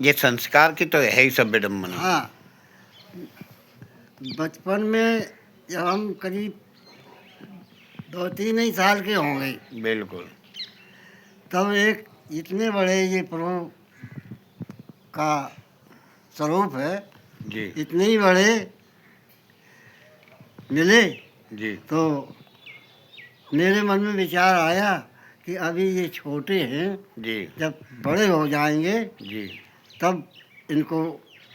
ये संस्कार की तो है ही सब विडम्बना। हाँ, बचपन में जब हम करीब 2-3 ही साल के होंगे, बिल्कुल। तब एक इतने बड़े ये प्रभु का स्वरूप है, जी इतने ही बड़े मिले, जी तो मेरे मन में विचार आया कि अभी ये छोटे हैं, जी जब बड़े हो जाएंगे जी तब इनको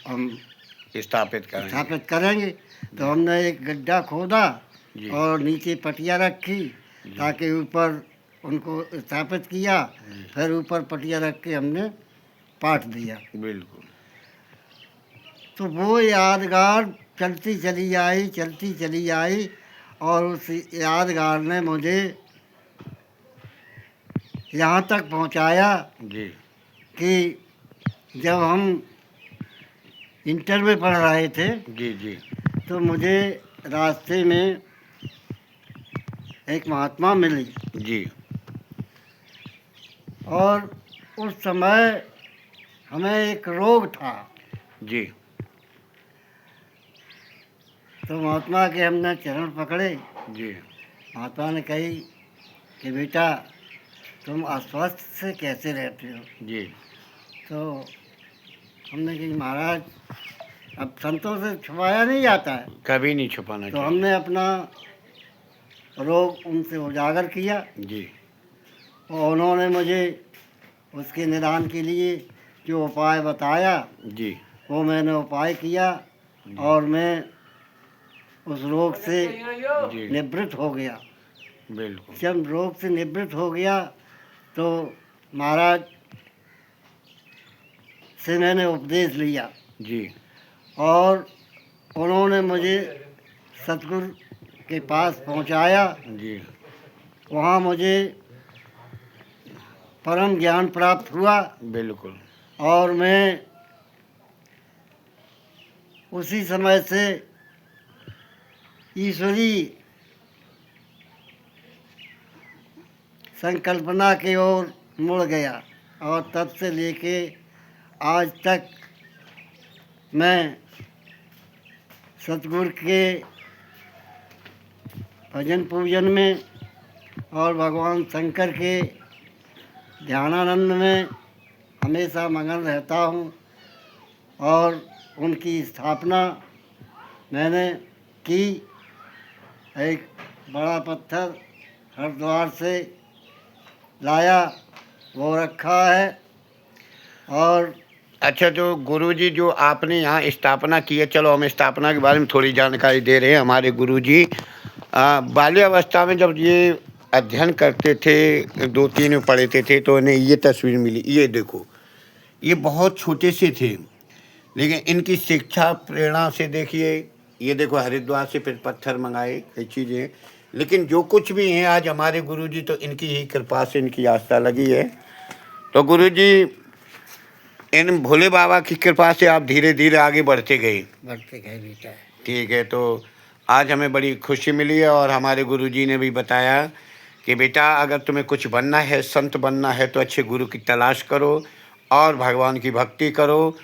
हम स्थापित करेंगे। स्थापित करेंगे। तो हमने एक गड्ढा खोदा जी और नीचे पटिया रखी ताकि ऊपर उनको स्थापित किया, फिर ऊपर पटिया रख के हमने पाट दिया। बिल्कुल। तो वो यादगार चलती चली आई और उस यादगार ने मुझे यहाँ तक पहुँचाया जी कि जब हम इंटर में पढ़ रहे थे जी जी तो मुझे रास्ते में एक महात्मा मिली जी और उस समय हमें एक रोग था। जी तो महात्मा के हमने चरण पकड़े। जी महात्मा ने कही कि बेटा तुम अस्वस्थ से कैसे रहते हो। जी तो हमने कही महाराज अब संतों से छुपाया नहीं जाता है। कभी नहीं छुपाना तो चाहिए। हमने अपना रोग उनसे उजागर किया जी और उन्होंने मुझे उसके निदान के लिए जो उपाय बताया जी वो मैंने उपाय किया और मैं उस रोग से जी निवृत्त हो गया। बिल्कुल। जब रोग से निवृत्त हो गया तो महाराज से मैंने उपदेश लिया जी और उन्होंने मुझे सतगुरु के पास पहुंचाया। जी वहाँ मुझे परम ज्ञान प्राप्त हुआ बिल्कुल। और मैं उसी समय से ईश्वरी संकल्पना की ओर मुड़ गया और तब से लेके आज तक मैं सतगुरु के भजन पूजन में और भगवान शंकर के ध्यानानंद में हमेशा मगन रहता हूँ और उनकी स्थापना मैंने की। एक बड़ा पत्थर हरिद्वार से लाया, वो रखा है। और अच्छा, तो गुरुजी जो आपने यहाँ स्थापना की है, चलो हम स्थापना के बारे में थोड़ी जानकारी दे रहे हैं। हमारे गुरुजी बाल्यावस्था में जब ये अध्ययन करते थे, 2-3 में पढ़ते थे, तो इन्हें ये तस्वीर मिली। ये देखो, ये बहुत छोटे से थे, लेकिन इनकी शिक्षा प्रेरणा से देखिए, ये देखो हरिद्वार से फिर पत्थर मंगाए, कई चीज़ें। लेकिन जो कुछ भी हैं आज हमारे गुरुजी, तो इनकी ही कृपा से इनकी आस्था लगी है। तो गुरुजी इन भोले बाबा की कृपा से आप धीरे धीरे आगे बढ़ते गए बेटा। ठीक है। तो आज हमें बड़ी खुशी मिली है और हमारे गुरुजी ने भी बताया कि बेटा अगर तुम्हें कुछ बनना है, संत बनना है, तो अच्छे गुरु की तलाश करो और भगवान की भक्ति करो,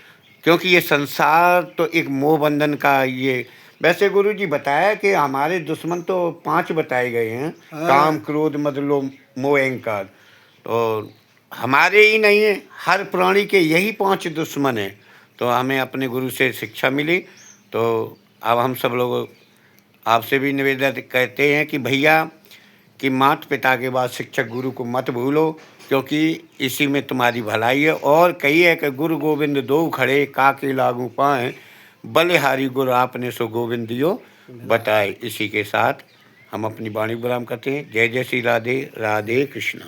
क्योंकि ये संसार तो एक मोह बंधन का ये। वैसे गुरुजी बताया कि हमारे दुश्मन तो 5 बताए गए हैं, काम, क्रोध, मद, लोभ, मोह, अहंकार। तो हमारे ही नहीं है, हर प्राणी के यही 5 दुश्मन हैं। तो हमें अपने गुरु से शिक्षा मिली। तो अब हम सब लोग आपसे भी निवेदन कहते हैं कि भैया कि माता पिता के बाद शिक्षक गुरु को मत भूलो, क्योंकि इसी में तुम्हारी भलाई है। और कही है कि गुरु गोविंद दो खड़े, काके लागू पाएँ, बलिहारी गुरु आपने सो गोविंद दियो बताए। इसी के साथ हम अपनी वाणी विराम करते हैं। जय जय श्री राधे, राधे कृष्ण।